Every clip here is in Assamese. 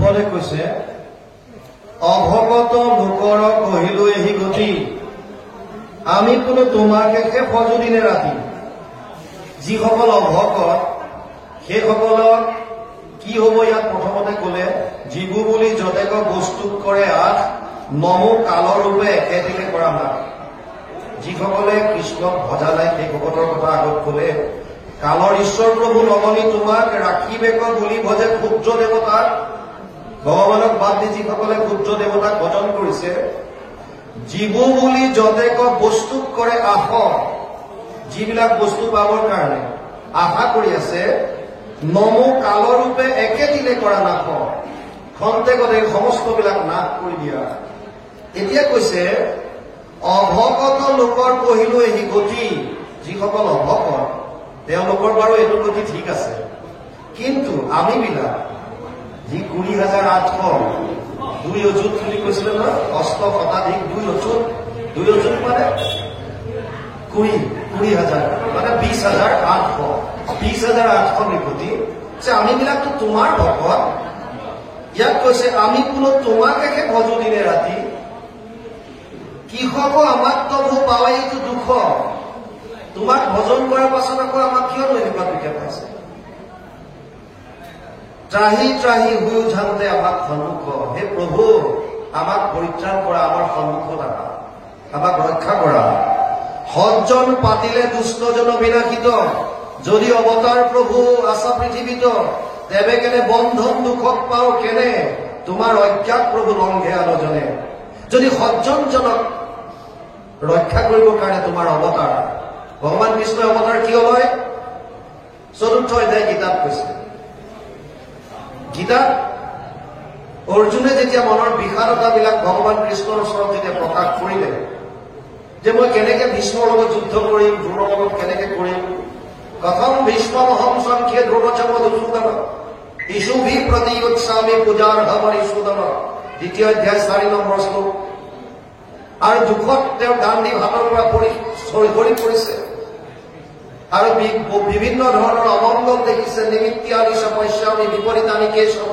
পদে কৈছে অভগত লোকৰ কহিলো এহি গতি আমি কোনো তোমাকে সজুদিনে ৰাতি। যিসকল অভগত সেইসকলক কি হব ইয়াত প্ৰথমতে কলে জীবু বুলি যতেক বস্তুত কৰে আঠ নমো কালৰ ৰূপে একেদিনে কৰা নাট। যিসকলে কৃষ্ণক ভজা নাই সেই ভকতৰ কথা আগত কলে কালৰ ঈশ্বৰ প্ৰভু নগনি তোমাক ৰাখিবেক বুলি ভজে ক্ষুদ্ৰ দেৱতাক। ভগৱানক বাদ দি যিসকলে ক্ষুদ্ৰ দেৱতাক ভজন কৰিছে জীবু বুলি যতেক বস্তুক কৰে আশ, যিবিলাক বস্তু পাবৰ কাৰণে আশা কৰি আছে নমো কালৰ ৰূপে একেদিনে কৰা নাশ, খন্তেকতে সমস্তবিলাক নাশ কৰি দিয়া। এতিয়া কৈছে অভগত লোকৰ কহিলো এহি গতি। যিসকল অভগত তেওঁলোকৰ বাৰু এইটো গতি ঠিক আছে, কিন্তু আমি বিলাক যি 20,800 2 অযুত বুলি কৈছিলে নহয়, অষ্ট শতাধিক 2 অযুত। 2 অযুত মানে 20,000 মানে 20,800 20,800 নিপতি যে আমি বিলাকতো তোমাৰ ভকত। ইয়াত কৈছে আমি কোনো তোমাকে ভজো দিনে ৰাতি। কিহক আমাক তবু পাৱাই এইটো দুখ। তোমাক ভজন কৰাৰ পাছত আকৌ আমাক কিয় এনেকুৱা বিশেষ পাইছে। ত্ৰাহি ত্ৰাহি হৈ উঠাওঁতে আমাক সন্মুখ। হে প্ৰভু আমাক পৰিত্ৰাণ কৰা, আমাৰ সন্মুখত আহা, আমাক ৰক্ষা কৰা। সজ্জন পাতিলে দুষ্টজন বিনাশিত। যদি অৱতাৰ প্ৰভু আছা পৃথিৱীত তেবে কেনে বন্ধন দুখক পাও কেনে তোমাৰ অজ্ঞাত প্ৰভু লংঘে আলোচনে। যদি সজ্জনজনক ৰক্ষা কৰিবৰ কাৰণে তোমাৰ অৱতাৰ, ভগৱান কৃষ্ণই অৱতাৰ কিয় লয়? 4ৰ্থ অধ্যায় গীতাত কৈছে। গীতাত অৰ্জুনে যেতিয়া মনৰ বিষাদতাবিলাক ভগৱান কৃষ্ণৰ ওচৰত যেতিয়া প্ৰকাশ কৰিলে যে মই কেনেকে ভীষ্মৰ লগত যুদ্ধ কৰিম, দ্ৰোণৰ লগত কেনেকে কৰিম, কথম ভীষ্মহম সংখ্যে দ্ৰোণচম দুসূদন ইষুভি প্ৰতিয়োৎসামী পূজাৰ হবৰি সুদন। 2য় অধ্যায় 4 নম্বৰ শ্লোক। আৰু দুখত তেওঁ গান্ধী হাতৰ পৰা সৰি পৰিছে আৰু বিভিন্ন ধৰণৰ অমংগল দেখিছে। নিমিত্যানি চ পশ্যামি বিপৰীতানি কেশৱ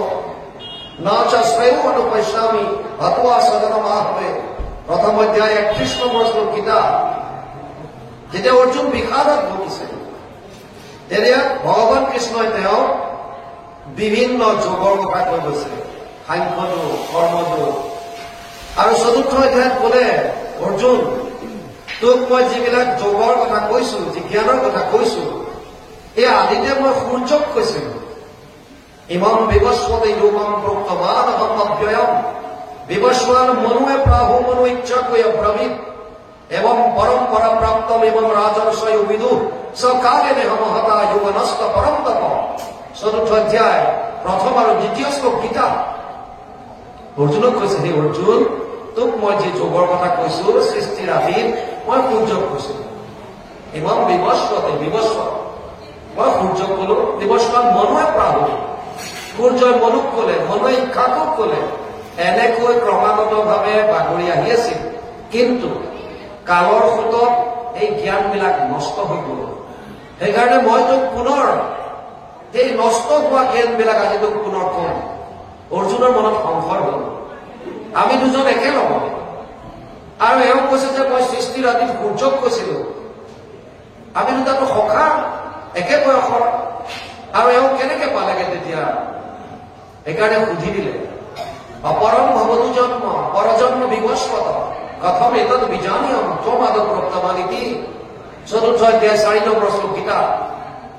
ন চ শ্ৰেয় অনুপশ্যামি হতোৱা সদনমাহবে। 1ম অধ্যায় 31 নম্বৰ শ্লোক গীতা। যেতিয়া অৰ্জুন বিষাদত ভুগিছে তেতিয়া ভগৱান কৃষ্ণই তেওঁ বিভিন্ন যোগৰ কথা কৈ গৈছে, সাংখ্যযোগ, কৰ্মযোগ। আৰু 4ৰ্থ অধ্যায়ত কলে অৰ্জুন তোক মই যিবিলাক যোগৰ কথা কৈছো, যি জ্ঞানৰ কথা কৈছো, এই আদিতে মই সূৰ্যক কৈছিলো। ইমম বিবস্বতে ৰূপম প্ৰোক্তবান অব্যয়ম বিবস্বান মনুৱে প্ৰাহু মনু ইচ্ছাকয় ব্ৰবীত এবং পৰম্পৰা প্ৰাপ্তম এবং ৰাজৰ্ষয় বিদু সকালে নেহমহতা যুগনস্ত পৰম তপ। 4ৰ্থ অধ্যায় 1ম আৰু 2য় শ্লোক গীতা। অৰ্জুনক কৈছে হে অৰ্জুন তোক মই যি যোগৰ কথা কৈছো সৃষ্টিৰ আদিত মই সূৰ্যক কৈছো। ইমম বিবস্বতে বিবস্ব মই সূৰ্যক কলো। বিবস্বান মনুৱে প্ৰাহু সূৰ্যই মনুক কলে, মনুৱে ইচ্ছাকক কলে। এনেকৈ ক্ৰমাগতভাৱে বাগৰি আহি আছিল, কিন্তু কালৰ সোঁতত এই জ্ঞানবিলাক নষ্ট হৈ গল। সেইকাৰণে মই তোক পুনৰ এই নষ্ট হোৱা জ্ঞানবিলাক আজি তোক পুনৰ কম। অৰ্জুনৰ মনত সংশয় হল, আমি দুজন একেলগ। আৰু এওঁ কৈছে যে মই সৃষ্টিৰ আদিত সূৰ্যক কৈছিলো। আমি দুটাতো সখা, একে বয়সৰ, আৰু এওঁ কেনেকে পালেগে তেতিয়া? সেইকাৰণে সুধি দিলে অপৰম ভৱতু জন্ম পৰজন্ম বিবস্বত কথম এতদ বিজানিয়ম ত্বমাদ প্ৰপ্তমানিতি। 4ৰ্থ অধ্যায় 4 নম্বৰ শ্লোক গীতা।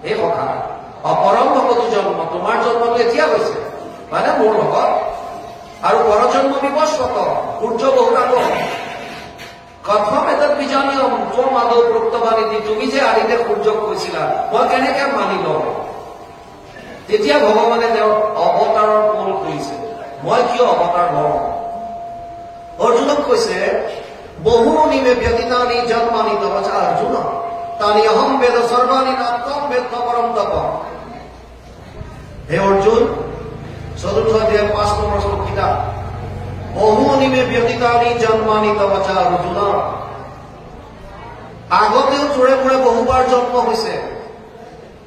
হে সখা অপৰম ভৱতু জন্ম, তোমাৰ জন্মটো এতিয়া হৈছে মানে মোৰ লগত, আৰু পৰজন্ম বিবস্বত সূৰ্য বহুত আগত। কথম এতদ বিজানিয়ম ত্বমাদ প্ৰপ্তমানিতি, তুমি যে আদিতে সূৰ্যক কৈছিলা মই কেনেকে মানি লওঁ? তেতিয়া ভগৱানে তেওঁৰ অৱতাৰৰ পোল কৰিছে, মই কিয় অৱতাৰ লওঁ? অৰ্জুনক কৈছে বহুনি মে ব্যতীতানি জন্মানি তব চ অৰ্জুন তানি অহম বেদ সৰ্বাণি নাত্তম বেদ পৰম তপ। হে অৰ্জুন 4ৰ্থ অধ্যায় 5 নম্বৰ শ্লোক গীতা। বহুনি মে ব্যতীতানি জন্মানি তব চ অৰ্জুন। আগতেও তোৰে মোৰে বহুবাৰ জন্ম হৈছে,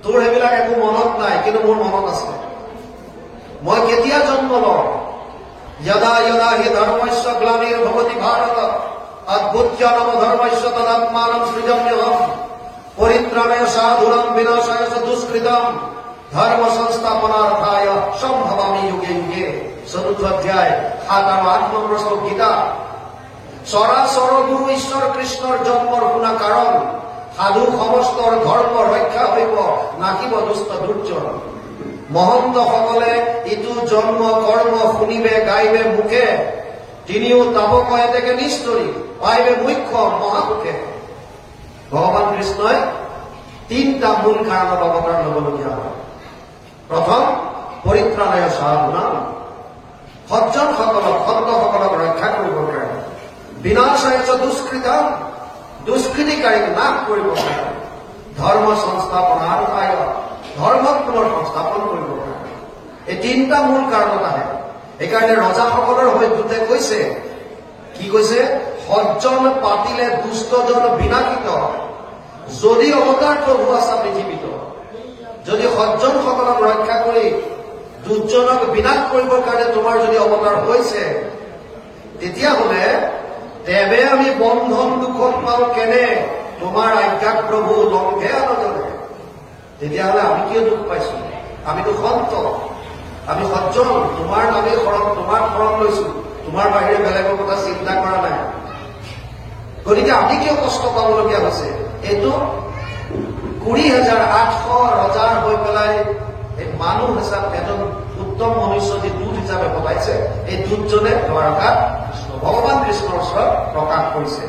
তোৰ সেইবিলাক একো মনত নাই, কিন্তু মোৰ মনত আছে। মই কেতিয়া জন্ম লওঁ यदा यदा हि धर्मस्य ग्लानिर्भवति भारत अद्भुत्यानम धर्मस्य तदात्मानं सृजाम्यहम् परित्राणाय साधूनां विनाशाय च दुष्कृतम् धर्म संस्थापनार्थाय सम्भवामि युगे युगे। 4th অধ্যায় 7 আৰু 8 নম্বৰ শ্লোক গীতা। চৰাচৰ গুৰু ঈশ্বৰ কৃষ্ণৰ জন্মৰ শুনা কাৰণ সাধু সমস্তৰ ধৰ্ম ৰক্ষা হইব নাকিব দুষ্ট দুৰ্জন। মহন্ত সকলে ইটো জন্ম কৰ্ম শুনিবে গাইবে মুখে তিনিও তাবক এতেকে নিষ্ঠুৰী পাইবে মুখ্য মহাসুখে। ভগৱান কৃষ্ণই 3টা মূল কাৰণত অৱতাৰ ল'বলগীয়া হয়। প্ৰথম পৰিত্ৰাণায় সাধূনাম সজ্জনসকলক সন্তসকলক ৰক্ষা কৰিবৰ কাৰণে, বিনাশায় চ দুষ্কৃতাম দুষ্কৃতিকাৰীক নাশ কৰিবৰ কাৰণে, ধৰ্ম সংস্থাপনাৰ্থায় ধৰ্মক পুনৰ সংস্থাপন কৰিবৰ কাৰণে। এই 3টা মূল কাৰণত আহে। সেইকাৰণে ৰজাসকলৰ হৈ দূতে কৈছে, কি কৈছে? সজ্জন পাতিলে দুষ্টজন বিনাশিত যদি অৱতাৰ প্ৰভু আছা পৃথিৱীত। যদি সজ্জনসকলক ৰক্ষা কৰি দুৰ্জনক বিনাশ কৰিবৰ কাৰণে তোমাৰ যদি অৱতাৰ হৈছে, তেতিয়াহ'লে তেবে আমি বন্ধন দুখন পাওঁ কেনে তোমাৰ আজ্ঞাক প্ৰভু লংঘে আনজনে। তেতিয়াহ'লে আমি কিয় দুখ পাইছো? আমিতো সন্ত, আমি সজ্জন, তোমাৰ নামেই শৰণ, তোমাৰ শৰণ লৈছো, তোমাৰ বাহিৰে বেলেগৰ কথা চিন্তা কৰা নাই। গতিকে আমি কিয় কষ্ট পাবলগীয়া হৈছে? এইটো 20,800 ৰজাৰ হৈ পেলাই এই মানুহ হিচাপে এজন উত্তম মনুষ্য যি দূত হিচাপে পঠাইছে, এই দূতজনে দ্বাৰকাত ভগৱান কৃষ্ণৰ ওচৰত প্ৰকাশ কৰিছে।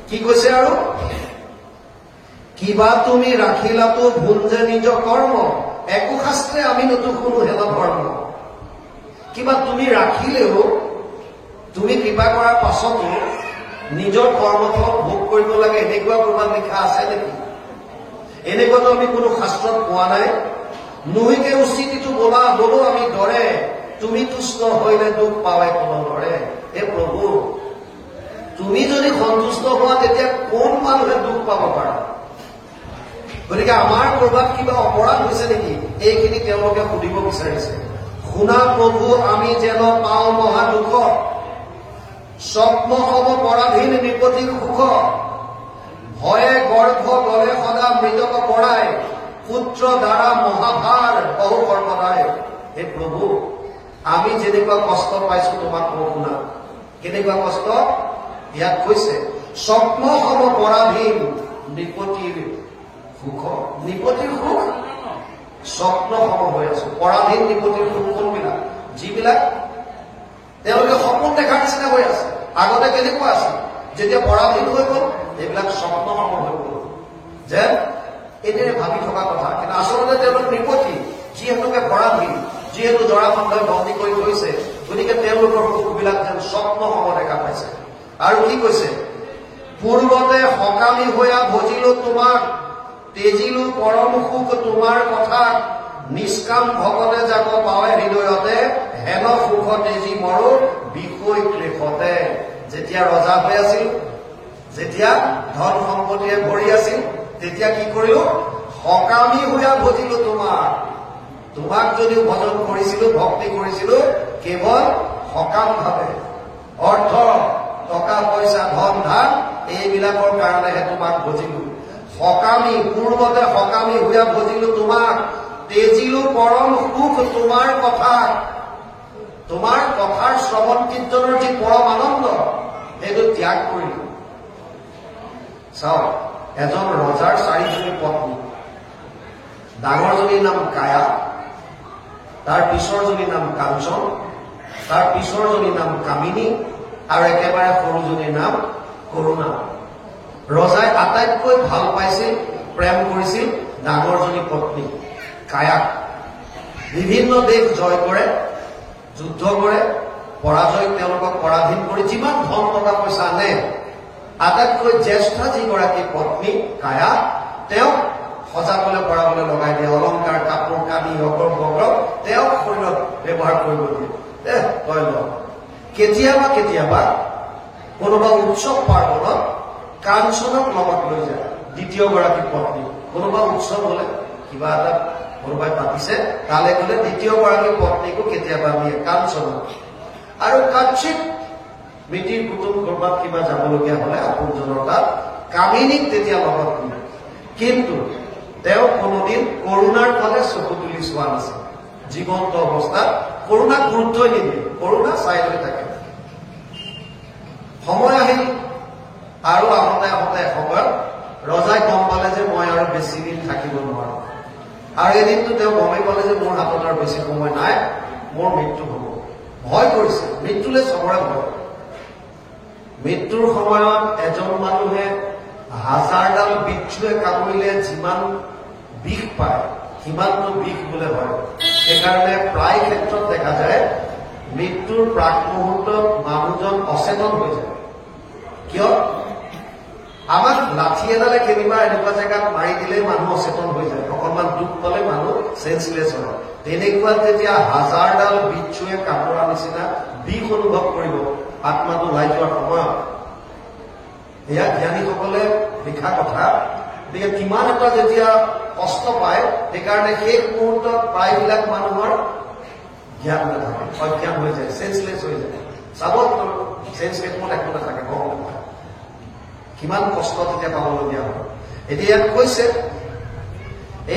কি কৈছে আৰু? কিবা তুমি ৰাখিলাতো ভুল যে নিজ কৰ্ম একো শাস্ত্ৰে আমি নতুন হেলা ধৰ্ম। কিবা তুমি ৰাখিলেও, তুমি কৃপা কৰাৰ পাছতো নিজৰ কৰ্মফল ভোগ কৰিব লাগে, এনেকুৱা ক'ৰবাত লিখা আছে নেকি? এনেকুৱাতো আমি কোনো শাস্ত্ৰত পোৱা নাই। নুইকে উচিতিটো বোলা বলো আমি দৰে তুমি তুষ্ট হইলে দুখ পাৱে কোনো নৰে। হে প্ৰভু, তুমি যদি সন্তুষ্ট হোৱা তেতিয়া কোন মানুহে দুখ পাব পাৰা? গতিকে আমাৰ ক'ৰবাত কিবা অপৰাধ হৈছে নেকি? এইখিনি তেওঁলোকে সুধিব বিচাৰিছে। শুনা প্ৰভু আমি যেন পাওঁ মহা দুখ স্বপ্ন হব পৰাধীন নিপতিৰ সুখ ভয়ে গৰ্ভ গলে সদা মৃতক পৰাই পুত্ৰ দ্বাৰা মহাভাৰ বহু কৰ্মদায়। হে প্ৰভু, আমি যেনেকুৱা কষ্ট পাইছো তোমাক শুনা। কেনেকুৱা কষ্ট? ইয়াত কৈছে স্বপ্ন হব পৰাধীন নিপতিৰ সুখ। নিপতিৰ সুখ স্বপ্ন হব হৈ আছো। পৰাধীন নিপতিৰ সুখ কোনবিলাক? যিবিলাক তেওঁলোকে সপোন দেখাৰ নিচিনা হৈ আছে। আগতে কেনেকুৱা আছিল? যেতিয়া পৰাধীন হৈ গ'ল, এইবিলাক স্বপ্ন সম হৈ গ'ল, যেন এনেই ভাবি থকা কথা। কিন্তু আচলতে তেওঁলোক নিপতি, যিহেতুকে পৰাধীন, যিহেতু জৰাসন্ধই বন্দী কৰি থৈছে, গতিকে তেওঁলোকৰ সুখবিলাক যেন স্বপ্ন সম দেখা পাইছে। আৰু কি কৈছে? পূৰ্বতে সকামী হৈয়া ভজিলো তোমাক তেজিলো পৰম সুখ তোমাৰ কথা নিষ্কাম ভকতে যাব পাৱে হৃদয়তে হেন সুখ তেজি মৰো বিষয় ক্লেশতে। যেতিয়া ৰজা হৈ আছিল, যেতিয়া ধন সম্পত্তিৰে ভৰি আছিল, তেতিয়া কি কৰিলো? সকামী হৈয়া ভজিলো তোমাক। তোমাক যদিও ভজন কৰিছিলো, ভক্তি কৰিছিলো, কেৱল সকাম ভাৱে, অৰ্থ টকা পইচা ধন ধান এইবিলাকৰ কাৰণেহে তোমাক ভজিলো। সকামী, পূৰ্বতে সকামী হৈয়া ভজিলো তোমাক তেজিলো পৰম সুখ তোমাৰ কথা। তোমাৰ কথাৰ শ্ৰৱণ কীৰ্তনৰ যি পৰম আনন্দ, সেইটো ত্যাগ কৰিলো। চাওক, এজন ৰজাৰ 4জনী পত্নী। ডাঙৰজনীৰ নাম কায়া, তাৰ পিছৰজনীৰ নাম কাঞ্চন, তাৰ পিছৰজনীৰ নাম কামিনী, আৰু একেবাৰে সৰুজনীৰ নাম কৰুণা। ৰজাই আটাইতকৈ ভাল পাইছিল, প্ৰেম কৰিছিল ডাঙৰজনী পত্নী কায়াক। বিভিন্ন দেশ জয় কৰে, যুদ্ধ কৰে, পৰাজয় তেওঁলোকক পৰাধীন কৰি যিমান ধন টকা পইচা আনে, আটাইতকৈ জ্যেষ্ঠ যিগৰাকী পত্নী কায়া, তেওঁক সজাবলৈ পৰাবলৈ লগাই দিয়ে। অলংকাৰ, কাপোৰ কানি, অগ্ৰ বগ্ৰ তেওঁক শৰীৰত ব্যৱহাৰ কৰিব দিয়ে। তই ল। কেতিয়াবা কেতিয়াবা কোনোবা উৎসৱ পাৰ্বণত কাঞ্চনক লগত লৈ যায়, দ্বিতীয়গৰাকী পত্নী। কোনোবা উৎসৱ হলে, কিবা এটা কোনোবাই পাতিছে, তালৈ গলে দ্বিতীয়গৰাকী পত্নীকো কেতিয়াবা দিয়ে কাঞ্চনক। আৰু কাচিত মিতিৰ কুটুম কৰবাত কিবা যাবলগীয়া হলে আপোনজনৰ তাত কামিনীক তেতিয়া লগত নিয়ে। কিন্তু তেওঁ কোনোদিন কৰোণাৰ ফালে চকু তুলি চোৱা নাছিল। জীৱন্ত অৱস্থাত কৰোণাক গুৰুত্বই নিদিয়ে, কৰোণা চাই লৈ থাকে। সময় আহিল আৰু আহোঁতে এসময়ত ৰজাই গম পালে যে মই আৰু বেছি দিন থাকিব নোৱাৰো। আৰু এদিনটো তেওঁ গমেই পালে যে মোৰ হাতত আৰু বেছি সময় নাই, মোৰ মৃত্যু হব। ভয় কৰিছে, মৃত্যুলে চবৰে ভয়। মৃত্যুৰ সময়ত এজন মানুহে 1000ডাল বিচ্ছুৱে কামুৰিলে যিমান বিষ পায় সিমানটো বিষ বোলে হয়। সেইকাৰণে প্ৰায় ক্ষেত্ৰত দেখা যায় মৃত্যুৰ প্ৰাক মুহূৰ্তত মানুহজন অচেতন হৈ যায়। কিয়? আমাক লাঠি এডালে কেনিবা এনেকুৱা জেগাত মাৰি দিলে মানুহ অচেতন হৈ যায়, অকণমান দুখ পালে মানুহ চেঞ্চলেছ হয়। তেনেকুৱাত যেতিয়া 1000ডাল বিচ্ছুৱে কামোৰা নিচিনা বিষ অনুভৱ কৰিব আত্মাটো ওলাই যোৱাৰ সময়ত, এয়া জ্ঞানীসকলে লিখা কথা। গতিকে কিমান এটা যেতিয়া কষ্ট পায়, সেইকাৰণে শেষ মুহূৰ্তত প্ৰায়বিলাক মানুহৰ জ্ঞান নাথাকে, অজ্ঞান হৈ যায়, চেঞ্চলেছ হৈ যায়। চাবত চেঞ্চলেছমত একো নাথাকে, কিমান কষ্ট তেতিয়া পাবলগীয়া হয়। এতিয়া ইয়াত কৈছে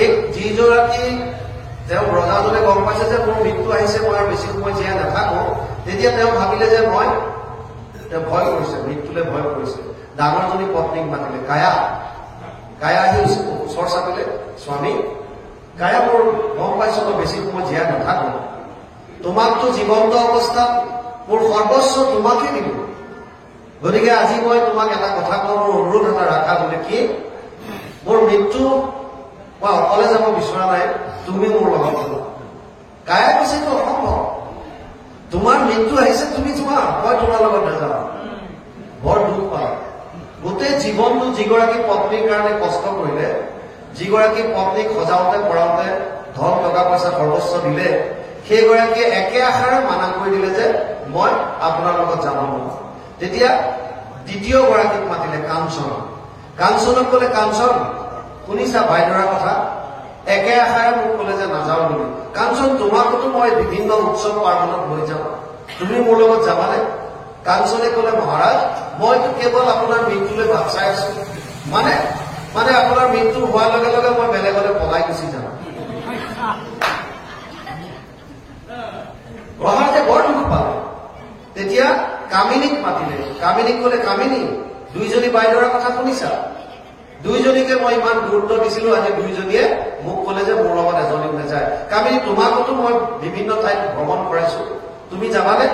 এই যিগৰাকী তেওঁ ৰজাজনে গম পাইছে যে মোৰ মৃত্যু আহিছে, মই আৰু বেছি সময় জীয়াই নাথাকো, তেতিয়া তেওঁ ভাবিলে যে তেওঁ ভয় কৰিছে, মৃত্যুলে ভয় কৰিছে। ডাঙৰজনী পত্নীক মাতিলে, কায়া আহি ওচৰ চাপিলে, স্বামী কায়া, মোৰ গম পাইছো মই বেছি সময় জীয়াই নাথাকো, তোমাকতো জীৱন্ত অৱস্থাত মোৰ সৰ্বস্ব তোমাকে দিব। গতিকে আজি মই তোমাক এটা কথা কওঁ, মোৰ অনুৰোধ এটা ৰাখা বোলে, কি মোৰ মৃত্যু মই অকলে যাব বিচৰা নাই, তুমি মোৰ লগত যোৱা। কায়া কৈছে এইটো অসম্ভৱ, তোমাৰ মৃত্যু আহিছে, তুমি যোৱা, মই তোমাৰ লগত নাযাওঁ। বৰ দুখ পালে। গোটেই জীৱনটো যিগৰাকী পত্নীৰ কাৰণে কষ্ট কৰিলে, যিগৰাকী পত্নীক সজাওঁতে পঢ়াওঁতে ধন টকা পইচা সৰ্বস্ব দিলে, সেইগৰাকীয়ে একে আশাৰে মানা কৰি দিলে যে মই আপোনাৰ লগত যাব নোৱাৰো। তেতিয়া দ্বিতীয় গৰাকীক মাতিলে, কাঞ্চনক কলে, কাঞ্চন শুনিছা বাইদেউৰ কথা, একে আশাৰে মোক কলে যে নাযাওঁ বুলি। কাঞ্চন, তোমাকতো মই বিভিন্ন উৎসৱ পাৰ্বণত লৈ যাওঁ, তুমি মোৰ লগত যাবানে? কাঞ্চনে কলে, মহাৰাজ মইতো কেৱল আপোনাৰ মৃত্যুলৈ ভাব চাই আছো, মানে আপোনাৰ মৃত্যু হোৱাৰ লগে লগে মই বেলেগলৈ পলাই গুচি যাম। মহাৰাজে বৰ দুখ পালে। তেতিয়া কামিনীক মাতিলে, কামিনীক কলে, কামিনী দুইজনী বাইদেউৰ কথা শুনিছা? দুইজনীকে মই ইমান গুৰুত্ব দিছিলো, আজি দুইজনীয়ে মোক কলে যে মোৰ লগত এজনীও নাযায়। কামিনী, তোমাকতো মই বিভিন্ন ঠাইত ভ্ৰমণ কৰাইছো, তুমি যাবানে?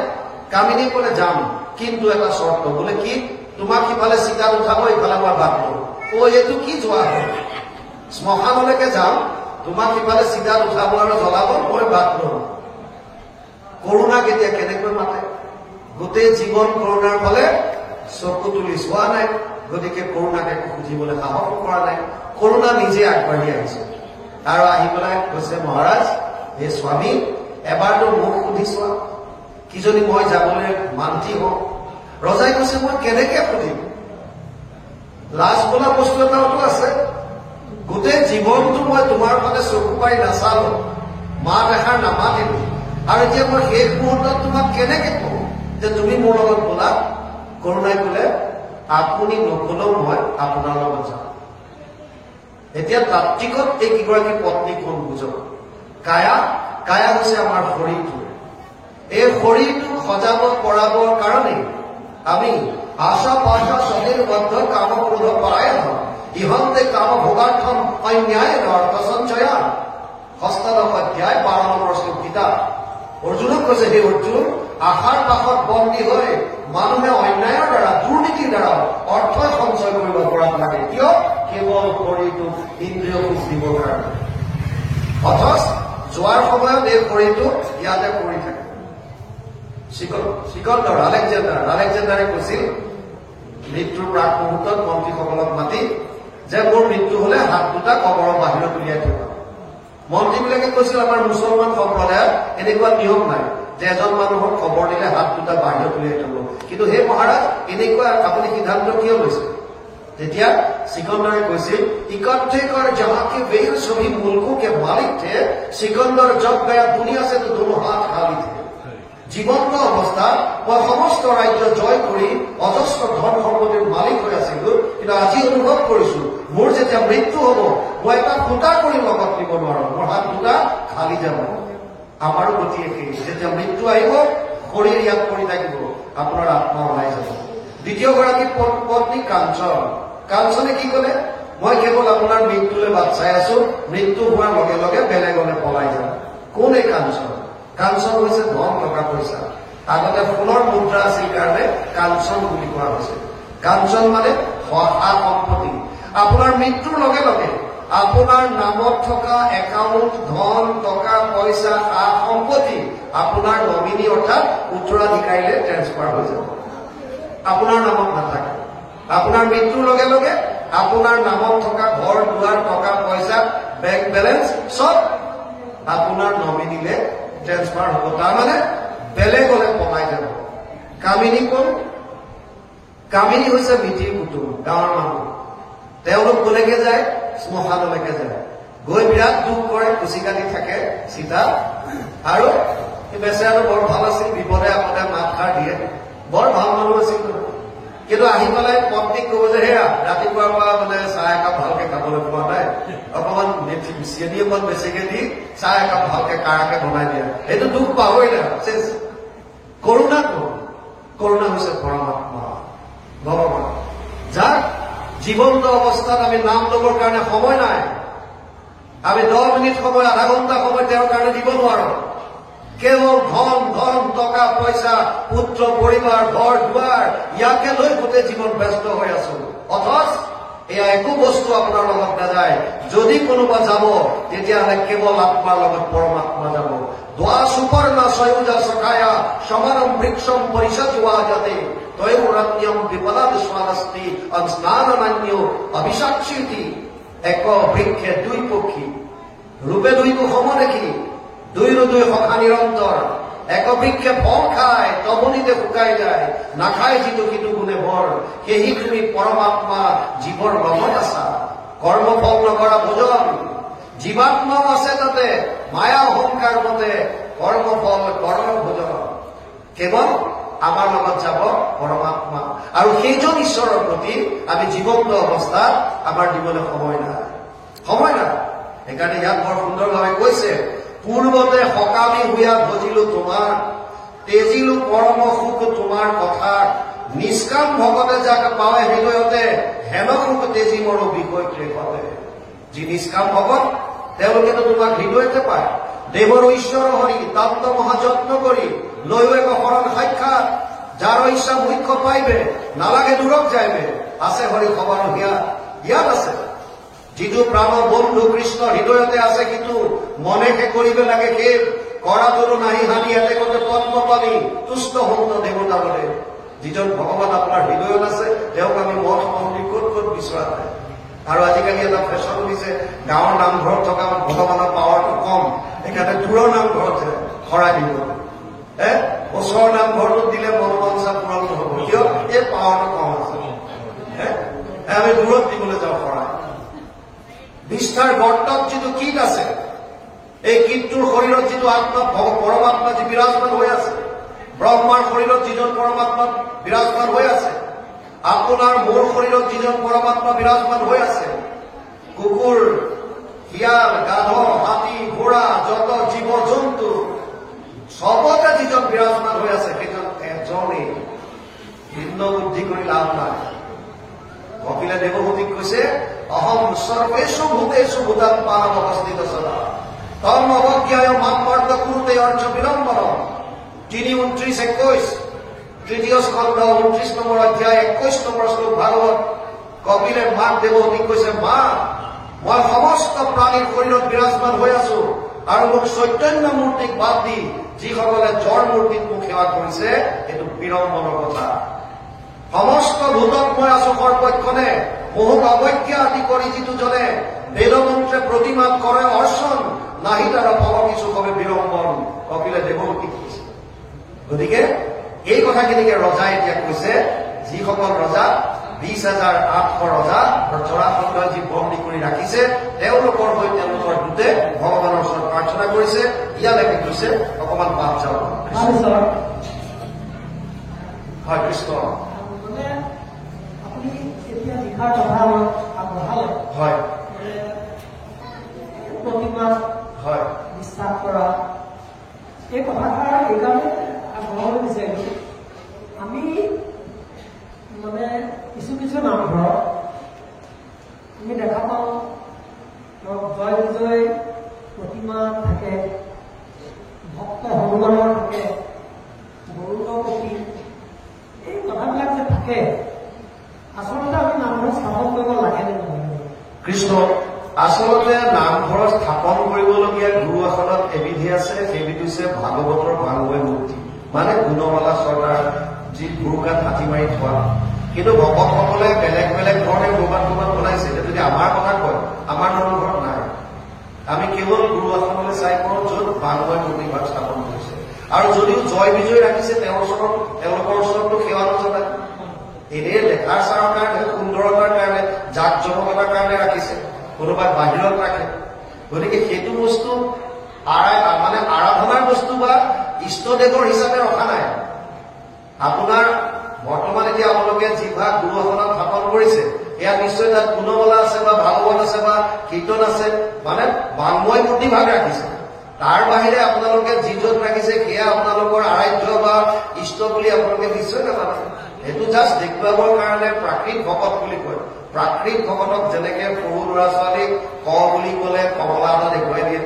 কামিনী কলে, যাম, কিন্তু এটা চৰ্ত। বোলে কি? তোমাক সিফালে চিতাত উঠাব, ইফালে মই ভাত লওঁ। এইটো কি যোৱা হয়? শ্মশানলৈকে যাম, তোমাক সিফালে চিতাত উঠাব আৰু জ্বলাব, মই ভাত লওঁ। কৰোণাক এতিয়া কেনেকৈ মাতে? গোটেই জীৱন কৰোণাৰ ফালে চকু তুলি চোৱা নাই, গতিকে কৰোণাক একো খুজিবলৈ সাহস কৰা নাই। কৰোণা নিজে আগবাঢ়ি আহিছে আৰু আহি পেলাই কৈছে, মহাৰাজ হে স্বামী, এবাৰতো মোক সুধি চোৱা, কিজনী মই যাবলৈ মান্তি হওঁ। ৰজাই কৈছে, মই কেনেকে সুধিম? লাজ বোলা বস্তু এটাওতো আছে। গোটেই জীৱনটো মই তোমাৰ ফালে চকু পাৰি নাচালো, মাত এষাৰ নামাতিলো, আৰু এতিয়া মই শেষ মুহূৰ্তত তোমাক কেনেকে কওঁ যে তুমি মোৰ লগত বলা? কৰোণাই কলে, আপুনি নকলেও মই আপোনাৰ লগত যাম। এতিয়া তাত্বিকত এই কিগৰাকী পত্নী কোন বুজক? কায়া হৈছে আমাৰ শৰীৰটো। এই শৰীৰটোক সজাব পৰাবৰ কাৰণেই আমি আশা পাশা শৰীৰ বদ্ধ কাম ক্ৰোধ পৰায়ণ ইহন্তে কাম ভোগাৰ্থম অন্যায় অৰ্থ সঞ্চয়া। ষষ্ঠদশ অধ্যায় 12 নম্বৰ শ্লোক কিতাপ। অৰ্জুনক কৈছে, সেই অৰ্জুন, আশাৰ পাশত বন্দী হৈ মানুহে অন্যায়ৰ দ্বাৰা, দুৰ্নীতিৰ দ্বাৰা অৰ্থ সঞ্চয় কৰিব পৰা লাগে। কিয়? কেৱল শৰীৰটোক ইন্দ্ৰিয় সুখ দিবৰ কাৰণে। অথচ যোৱাৰ সময়ত এই শৰীৰটো ইয়াতে পৰি থাকে। সিকন্দৰ আলেকজেণ্ডাৰে কৈছিল মৃত্যুৰ প্ৰাক মুহূৰ্তত মন্ত্ৰীসকলক মাতি যে মোৰ মৃত্যু হলে হাত দুটা কবৰৰ বাহিৰত উলিয়াই থবা। মন্ত্ৰীবিলাকে কৈছিল, আমাৰ মুছলমান সম্প্ৰদায়ত এনেকুৱা নিয়ম নাই যে এজন মানুহক খবৰ দিলে হাত দুটা বাহিৰত উলিয়াই থব। কিন্তু হে মহাৰাজ, এনেকুৱা আপুনি সিদ্ধান্ত কিয় লৈছে? তেতিয়া सिकंदर इकट्ठे कर जहां के वेर सभी मुल्कों के मालिक थे। सिकंदर जब गया दुनिया से तो दोनों हाथ खाली थे। जीवंत अवस्था অৱস্থাত মই সমস্ত ৰাজ্য জয় কৰি অজস্ৰ ধন সম্পত্তিৰ মালিক হৈ আছিলো, কিন্তু আজি অনুভৱ কৰিছো মোৰ যেতিয়া মৃত্যু হব মই এটা ফুটা কৰি লগত নিব নোৱাৰো, মোৰ হাত দুটা খালি যাব। আমাৰো গতি একেই, যেতিয়া মৃত্যু আহিব শৰীৰ ইয়াত পৰি থাকিব, আপোনাৰ আত্মা ওলাই যাব। দ্বিতীয়গৰাকী পত্নী কাঞ্চনে কি কলে, মই কেৱল আপোনাৰ মৃত্যুলৈ বাট চাই আছো, মৃত্যু হোৱাৰ লগে লগে বেলেগলে পলাই যাম। কোন এই কাঞ্চন? কাঞ্চন হৈছে ধন টকা পইচা। আগতে সোণৰ মুদ্ৰা আছিল কাৰণে কাঞ্চন বুলি কোৱা হৈছিল। কাঞ্চন মানে সা সম্পত্তি। আপোনাৰ মৃত্যুৰ লগে লগে আপোনাৰ নামত থকা একাউণ্ট, ধন টকা পইচা, সা সম্পত্তি আপোনাৰ নমিনী অৰ্থাৎ উত্তৰাধিকাৰীলৈ ট্ৰেন্সফাৰ হৈ যাব, আপোনাৰ নামত নাথাকে। আপোনাৰ মৃত্যুৰ লগে লগে আপোনাৰ নামত থকা ঘৰ দুৱাৰ টকা পইচা বেংক বেলেঞ্চ চব আপোনাৰ নমিনীলে ট্ৰেন্সফাৰ হ'ব, তাৰমানে বেলেগলে পলাই যাব। কামিনী কোন? কামিনী হৈছে মিতিৰ কুটুম, গাঁৱৰ মানুহ। তেওঁলোক কলৈকে যায়? শ্মশানলৈকে যায়, গৈ বিৰাট দুখ কৰে, কুচি কাটি থাকে চিতা। আৰু বেচেৰাটো বৰ ভাল আছিল, বিপদে আপদে মাত খাৰ দিয়ে, বৰ ভাল মানুহ আছিল। কিন্তু আহি পেলাই পত্নীক কব যে হেৰা ৰাতিপুৱাৰ পৰা মানে চাহ একাপ ভালকে খাবলৈ পোৱা নাই, অকমান চেনি অকমান বেছিকে দি চাহ একাপ ভালকে কাৰাকে বনাই দিয়া, এইটো দুখ পাহৰি না। কৰুণা কোন? কৰুণা হৈছে পৰমাত্মা, ভগৱান, যাক জীৱন্ত অৱস্থাত আমি নাম লবৰ কাৰণে সময় নাই। আমি 10 মিনিট সময়, আধা ঘণ্টা সময় তেওঁৰ কাৰণে দিব নোৱাৰো। কেৱল ধন টকা পইচা, পুত্ৰ পৰিবাৰ, ঘৰ দুৱাৰ, ইয়াকে লৈ গোটেই জীৱন ব্যস্ত হৈ আছো। অথচ এয়া একো বস্তু আপোনাৰ লগত নাযায়। যদি কোনোবা যাব তেতিয়াহ'লে কেৱল আত্মাৰ লগত পৰমাত্মা যাব। দ্বা সুপৰ্ণা সয়ুজা সখায়া সমানম বৃক্ষম পৰিষদোৱা যাতে তয়োৰণ্যম বিপদাদ স্বাদস্তি অস্নানান্য অভিসাক্ষীতি। এক বৃক্ষে দুই পক্ষী, ৰূপে দুইটো সম দেখি, দুইৰো দুই সখা নিৰন্তৰ। এক বৃক্ষে ফল খায়, তবনিতে শুকাই যায়, নাখায় যিটো সিটো গুণে ভৰ। সেহি তুমি পৰমাত্মা জীৱৰ লগত আছা, কৰ্মফল নকৰা ভোজন। জীৱাত্মাও আছে তাতে, মায়া অহংকাৰ মতে কৰ্মফল কৰ্ম ভোজন। কেৱল আমাৰ লগত যাব পৰমাত্মা, আৰু সেইজন ঈশ্বৰৰ প্ৰতি আমি জীৱন্ত অৱস্থাত আমাৰ দিবলৈ সময় নাই। সেইকাৰণে ইয়াত বৰ সুন্দৰভাৱে কৈছে, পূৰ্বতে সকামি হুয়া ভজিলো তোমাৰ, তেজিলো পৰম সুখ তোমাৰ কথা। নিষ্কাম ভগতে যাক পাৱে হৃদয়তে, হেন সুখ তেজি মৰ বিষয় ক্লেশতে। যি নিষ্কাম ভগত তেওঁলোকেতো তোমাক হৃদয়তে পায়। দেৱৰ ঈশ্বৰ হৰি তাত্ত মহাযত্ন কৰি লৈও এক শৰণ সাক্ষাৎ। যাৰ ইচ্ছা মুখ্য পাইবে, নালাগে দূৰক যাইবে, আছে হৰি খবৰ ইয়াত আছে। যিটো প্ৰাণ বন্ধু কৃষ্ণ হৃদয়তে আছে, কিন্তু মনেকে কৰিব লাগে সেই কৰাটোৰো নাহি হানি, এতেকতে পদ্ম পানী তুষ্ট হন্ত দেৱতা বোলে। যিজন ভগৱান আপোনাৰ হৃদয়ত আছে, তেওঁক আমি মঠ মন্দিৰ ক'ত ক'ত বিচৰা নাই। আৰু আজিকালি এটা ফেশ্বন দিছে, গাঁৱৰ নামঘৰত থকা ভগৱানৰ পাৱাৰটো কম, সেইকাৰণে দূৰৰ নামঘৰত শৰাই দিব। ওচৰৰ নামঘৰটোত দিলে মনোবাঞ্ছা পূৰণ নহব, কিয়? এই পাৱাৰটো কম আছে। আমি দূৰত দিবলৈ যাওঁ শৰাই। নিষ্ঠাৰ গৰ্তত যিটো কীট আছে, এই কীটটোৰ শৰীৰত যিটো আত্মা পৰমাত্মা যি বিৰাজমান হৈ আছে, ব্ৰহ্মাৰ শৰীৰত যিজন পৰমাত্মা বিৰাজমান হৈ আছে, আপোনাৰ মোৰ শৰীৰত যিজন পৰমাত্মা বিৰাজমান হৈ আছে, কুকুৰ, শিয়াল, গাধ, হাতী, ঘোঁৰা, যত জীৱ জন্তু সবতে যিজন বিৰাজমান হৈ আছে, সেইজন এজনেই। ভিন্ন বুদ্ধি কৰি লাভ নাই। কপিলে দেৱভূতিক কৈছে, অহম সৰ্বেষু ভূতেষু ভূতাত্মানাম অৱস্থিত সদা তম অৱজ্ঞায় মাত্মাৰ্থ কুৰুতে অৰ্চ বিলম্বন। 3:29-21 তৃতীয় স্কন্ধ 29 নম্বৰ অধ্যায় 21 নম্বৰ শ্লোক ভাগৱত। কপিলে মাক দেৱভূতিক কৈছে, মা, মই সমস্ত প্ৰাণীৰ শৰীৰত বিৰাজমান হৈ আছো, আৰু মোক চৈতন্য মূৰ্তিক বাদ দি যিসকলে জড় মূৰ্তিক মোক সেৱা কৰিছে, এইটো বিড়ম্বনৰ কথা। সমস্ত ভূতত মই আছো সৰ্বক্ষণে, মোহক অৱজ্ঞা আদি কৰি যিটো জনে বেদমন্ত্ৰে প্ৰতিমাত কৰে অৰ্চন, নাহি তাৰ ফল কিছু কবে বিড়ম্বন। কপিলে দেৱভূতিক কৈছে। গতিকে এই কথাখিনিকে ৰজাই এতিয়া কৈছে, যিসকল ৰজা 20,800 ৰজা জৰাসন্ধই যি বন্দী কৰি ৰাখিছে, তেওঁলোকৰ হৈ তেওঁলোকৰ দূতে ভগৱানৰ ওচৰত প্ৰাৰ্থনা কৰিছে। ইয়ালৈকে কৈছে, অকমান পাঠ যাওক। হয় কৃষ্ণ মানে আপুনি এতিয়া লিখাৰ কথা আগবঢ়ালে হয় প্ৰতিমা হয় বিশ্বাস কৰা এই কথাষাৰ এইকাৰণে আগবঢ়াব বিচাৰিছোঁ আমি মানে কিছু কিছু নামঘৰত আমি দেখা পাওঁ জয় বিজয় প্ৰতিমা থাকে ভক্ত হনুমানৰ থাকে গৰুড়ৰ প্ৰতি এই কথাবিলাক যে থাকে আচলতে আমি নামঘৰত স্থাপন কৰিব লাগে নে নহয় কৃষ্ণ আচলতে নামঘৰত স্থাপন কৰিবলগীয়া গুৰু আসনত এবিধি আছে সেইবিধ হৈছে ভাগৱতৰ ভাঙুৱে মূৰ্তি মানে গুণমালা চৰ্দাৰ যি গুৰুগাত হাতী মাৰি থোৱা কিন্তু ভকতসকলে বেলেগ বেলেগ ধৰণে কৰবাত বনাইছে যদি আমাৰ কথা কয় আমাৰ নামঘৰত নাই আমি কেৱল গুৰু আসনলৈ চাই পাওঁ য'ত ভাঙুৱে মূৰ্তিভাগ স্থাপন কৰিছে আৰু যদিও জয় বিজয় ৰাখিছে তেওঁলোকৰ ওচৰতো সেৱা নজনায় এনেই দেখাৰ চাৰৰ কাৰণে সুন্দৰতাৰ কাৰণে জাক জমকতাৰ কাৰণে ৰাখিছে কোনোবাই বাহিৰত ৰাখে গতিকে সেইটো বস্তু মানে আৰাধনাৰ বস্তু বা ইষ্টদেৱৰ হিচাপে ৰখা নাই আপোনাৰ বৰ্তমান এতিয়া আপোনালোকে যিভাগ গুৰু আসনত স্থাপন কৰিছে এয়া নিশ্চয় তাত গুণমালা আছে বা ভাগৱত আছে বা কীৰ্তন আছে মানে বাংময় মূৰ্তি ভাগ ৰাখিছে তাৰ বাহিৰে আপোনালোকে যি য'ত ৰাখিছে সেয়া আপোনালোকৰ আৰাধ্য বা ইষ্ট বুলি আপোনালোকে নিশ্চয় নাজানে সেইটো জাষ্ট দেখুৱাবৰ কাৰণে প্ৰাকৃত ভকত বুলি কয় প্ৰাকৃত ভকতক যেনেকে সৰু ল'ৰা ছোৱালীক ক বুলি কলে কমলা এটা দেখুৱাই দিয়ে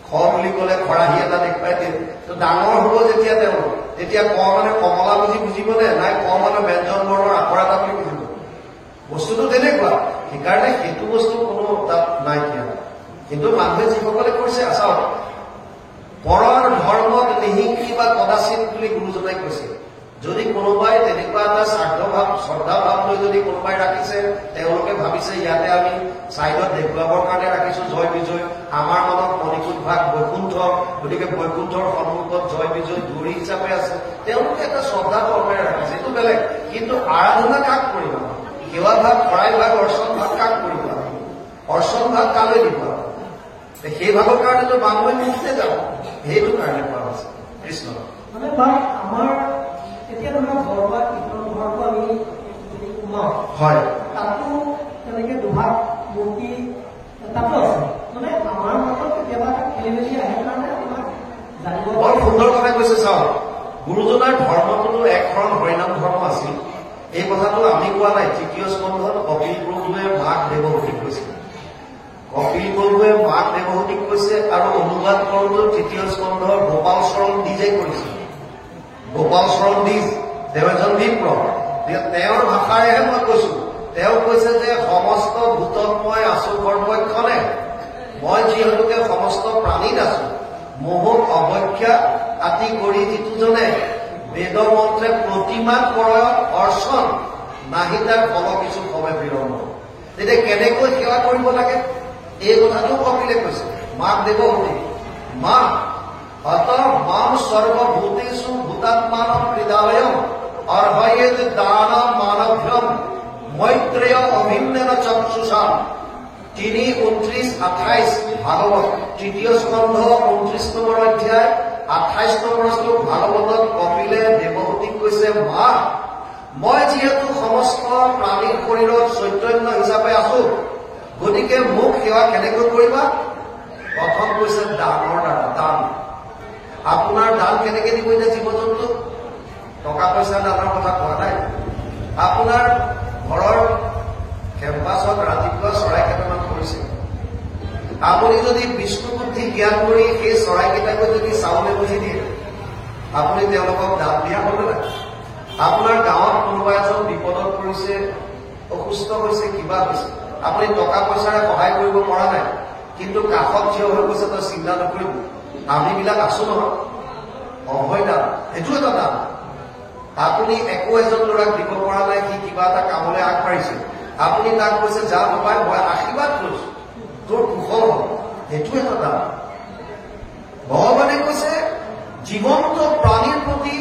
খ বুলি কলে খৰাহী এটা দেখুৱাই দিয়ে তো ডাঙৰ হব যেতিয়া তেওঁলোক তেতিয়া ক মানে কমলা বুজিবনে নাই ক মানে ব্যঞ্জন বৰ্ণৰ আখৰ এটা বুলি বুজিব বস্তুটো তেনেকুৱা সেইকাৰণে সেইটো বস্তু কোনো তাত নাইকিয়া কিন্তু মানুহে যিসকলে কৰিছে আচাৰ পৰৰ ধৰ্মত নিহিংসি বা কদাচিত বুলি গুৰুজনাই কৈছে যদি কোনোবাই তেনেকুৱা এটা স্বাৰ্থভাৱ শ্ৰদ্ধাভাৱ লৈ যদি কোনোবাই ৰাখিছে তেওঁলোকে ভাবিছে ইয়াতে আমি চাইডত দেখুৱাবৰ কাৰণে ৰাখিছো জয় বিজয় আমাৰ মনত মণিকূট ভাগ বৈকুণ্ঠ গতিকে বৈকুণ্ঠৰ সন্মুখত জয় বিজয় দূৰী হিচাপে আছে তেওঁলোকে এটা শ্ৰদ্ধা কৰ্মেৰে ৰাখিছে এইটো বেলেগ কিন্তু আৰাধনা কাক কৰিব সেৱা ভাগ শৰাই ভাগ অৰ্চন ভাগ কাক কৰিব অৰ্চন ভাগ কালৈ দিব সেই ভাগৰ কাৰণেতো বাংময় মূৰ্তিতে যাব সেইটো কাৰণে কোৱা হৈছে কৃষ্ণ মানে আমাৰ এতিয়া ধৰক ঘৰ বা কীৰ্তন ঘৰটো আমি যদি সোমাওঁ হয় তাতো তেনেকে দুভাগ মূৰ্তি তাতো আছে মানে আমাৰ মাজত কেতিয়াবা এটা খেলি মেলি আহে কাৰণে আমাক জানিব বৰ সুন্দৰ কথা কৈছে চাওক গুৰুজনাৰ ধৰ্মটোতো একশৰণ হৰিনাম ধৰ্ম আছিল এই কথাটো আমি কোৱা নাই তৃতীয় স্কন্ধত কপিল প্ৰভুৱে মাক দেৱহূতিক কৈছিল কপিল প্ৰভুৱে মাক দেৱহূতিক কৈছে আৰু অনুবাদ কৰোঁতে তৃতীয় স্কন্ধৰ গোপাল চৰণ দ্বিজে কৰিছিল গোপাল চৰণ দ্বিজ তেওঁ এজন বিপ্ৰ তেওঁৰ ভাষাৰেহে মই কৈছো তেওঁ কৈছে যে সমস্ত ভূতত মই আছো সৰ্বক্ষণে মই যিহেতুকে সমস্ত প্ৰাণীত আছো মোহক অৱজ্ঞা আতি কৰি যিটোজনে বেদ মন্ত্ৰে প্ৰতিমাত কৰয় অৰ্চন নাহি তাৰ ফল কিছু সময় বিৰম্ভ তেতিয়া কেনেকৈ সেৱা কৰিব লাগে এই কথাটো কপিলে কৈছে মাক দেৱহূতি মা অত মাম সৰ্বভূতেষু ভূতাত্মানম হৃদয়ম অৰ্হয়েদ দান মানভ্যম মৈত্ৰেয় অভিন্নেন চক্ষুষা 3:29-28 ভাগৱত তৃতীয় স্কন্ধ 29 নম্বৰ অধ্যায় 28 নম্বৰ শ্লোক ভাগৱতত কপিলে দেৱহূতিক কৈছে মা মই যিহেতু সমস্ত প্ৰাণীৰ শৰীৰত চৈতন্য হিচাপে আছো গতিকে মোক সেৱা কেনেকৈ কৰিবা প্ৰথম কৈছে দানৰ দ্বাৰা দান আপোনাৰ দান কেনেকে দিব এতিয়া জীৱ জন্তু টকা পইচা দানৰ কথা কোৱা নাই আপোনাৰ ঘৰৰ কেম্পাছত ৰাতিপুৱা চৰাই কেইটামান কৰিছে আপুনি যদি বিষ্ণু বুদ্ধি জ্ঞান কৰি সেই চৰাইকেইটাকো যদি চাউলে বুজি দিয়ে আপুনি তেওঁলোকক দান দিয়া হ'ব নাই আপোনাৰ গাঁৱত কোনোবা এজন বিপদত পৰিছে অসুস্থ হৈছে কিবা হৈছে আপুনি টকা পইচাৰে সহায় কৰিব পৰা নাই কিন্তু কাষত থিয় হৈ গৈছে তই চিন্তা নকৰিব আমিবিলাক আছো নহয় অভয় দান এইটো এটা দান আপুনি একো এজন ল'ৰাক দিব পৰা নাই সি কিবা এটা কামলৈ আগবাঢ়িছে আপুনি তাক কৈছে যা বাবাই মই আশীৰ্বাদ কৰিছো তোৰ কুশল হ'ব সেইটো এটা দান ভগৱানে কৈছে জীৱন্ত প্ৰাণীৰ প্ৰতি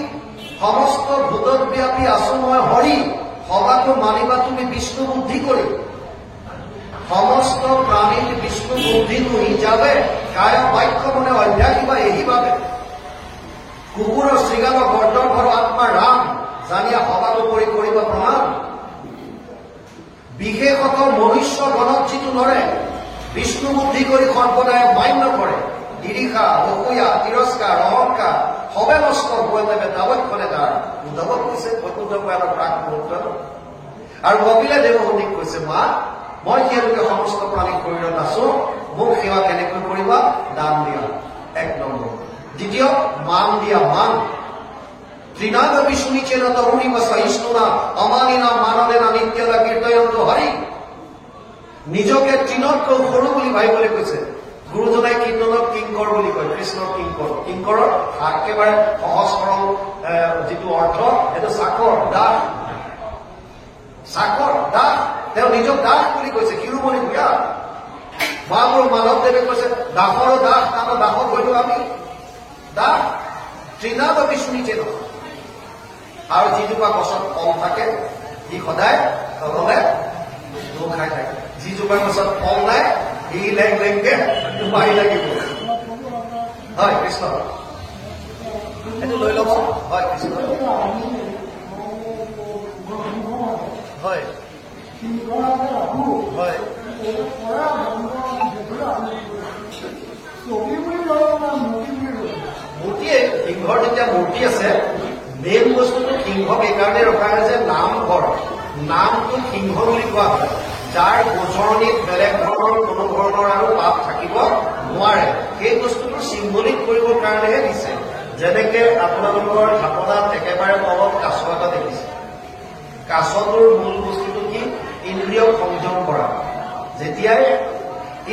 সমস্ত ভূতত ব্যাপী আছো মই হৰি সবাকো মানিবা তুমি বিষ্ণু বুদ্ধি কৰি সমস্ত প্ৰাণীৰ বিষ্ণু বুদ্ধিটো হিচাপে কায় বাক্য মনে অভ্যাসিবা এই বাবে কুকুৰৰ শৃগাল গৰ্দৰ ঘৰ আত্মা ৰাম জানিয়া ধৰে, বিষ্ণু বুদ্ধি কৰি সৰ্বদাই মান্য কৰে, ঈৰ্ষা, অসূয়া, তিৰস্কাৰ, অহংকাৰ সবে নষ্ট হৈ যাবে দাৱতখনে তাৰ। উদ্ধৱক কৈছে বৈকুণ্ঠপুৰাণৰ প্ৰাক মুহূৰ্তত। আৰু কপিলে দেৱহূতিক কৈছে, মা মই যিহেতুকে সমস্ত প্ৰাণীৰ শৰীৰত আছো, মোক সেৱা কেনেকৈ কৰিবা? দান দিয়া, 1 নম্বৰ। দ্বিতীয়, মান দিয়া, মান। ত্ৰিনাগবি শুনিছেন তৰুণী বা সহিষ্ণুনা অমানিনা মানদেনা নিত্যদা কীৰ্তয়ন্ত হৰি। নিজকে তৃণতকৈ সৰু বুলি ভাবিবলৈ কৈছে। গুৰুজনাই কীৰ্তনত কিংকৰ বুলি কয়, কৃষ্ণৰ কিংকৰ। কিংকৰৰ একেবাৰে সহজ সৰল যিটো অৰ্থ, সেইটো চাকৰ, দাস। চাকৰ, দাস। তেওঁ নিজক দাস বুলি কৈছে, শিৰোমণি ভূঞা। মহাপুৰুষ মাধৱদেৱে কৈছে, দাসৰো দাস, তাৰমানে দাসক হয়তো আমি দাস। তৃণাগতি শুনিছে ন। আৰু যিজোপা গছত ফল থাকে সি সদায় তললে খাই থাকে। যিজোপা গছত ফল নাই সি লেং লেংকে ডুবাই লাগিব। হয় কৃষ্ণ, এইটো লৈ ল'ব। হয় কৃষ্ণ, হয় হয়। মূৰ্তিয়ে সিংহৰ যেতিয়া মূৰ্তি আছে, মেইন বস্তুটো সিংহক এইকাৰণে ৰখা হয় যে নামঘৰ, নামটো সিংহ বুলি কোৱা হয়। যাৰ গোচৰণিত বেলেগ ধৰণৰ কোনো ধৰণৰ আৰু পাপ থাকিব নোৱাৰে, সেই বস্তুটো চিম্বলিক কৰিবৰ কাৰণেহে দিছে। যেনেকে আপোনালোকৰ ধাপনাত একেবাৰে তলত কাছ এটা দেখিছে। কাছটোৰ মূল বস্তুটো কি? ইন্দ্ৰিয়ক সংযম কৰা। যেতিয়াই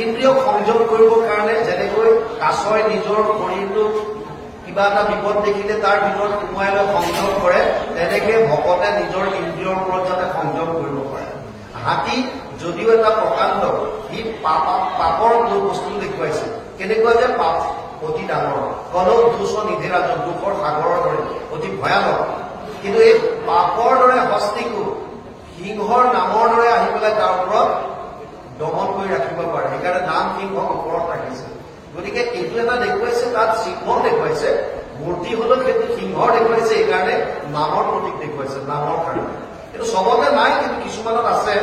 ইন্দ্ৰিয়ক সংযম কৰিবৰ কাৰণে যেনেকৈ কাছই নিজৰ শৰীৰটোক কিবা এটা বিপদ দেখিলে তাৰ ভিতৰত সোমোৱাই লৈ সংযম কৰে, তেনেকে ভকতে নিজৰ ইন্দ্ৰিয়ৰ ওপৰত যাতে সংযম কৰিব পাৰে। হাতী যদিও এটা প্ৰকাণ্ড, সি পাপৰ বস্তু দেখুৱাইছে। কেনেকুৱা যে পাপ অতি ডাঙৰ, কলৌ দুচ নিধিৰাজ, দুখৰ সাগৰৰ দৰে অতি ভয়ানক। কিন্তু এই পাপৰ দৰে হস্তিকো সিংহৰ নামৰ দৰে আহি পেলাই তাৰ ওপৰত দমন কৰি ৰাখিব পাৰে। সেইকাৰণে নাম সিংহক ওপৰত ৰাখিছে। গতিকে এইটো এটা দেখুৱাইছে, তাত সিংহ দেখুৱাইছে, মূৰ্তি হলেও সেইটো সিংহৰ দেখুৱাইছে। এইকাৰণে নামৰ প্ৰতীক দেখুৱাইছে, নামৰ কাৰণে। কিন্তু চবতে নাই, কিন্তু কিছুমানত আছে।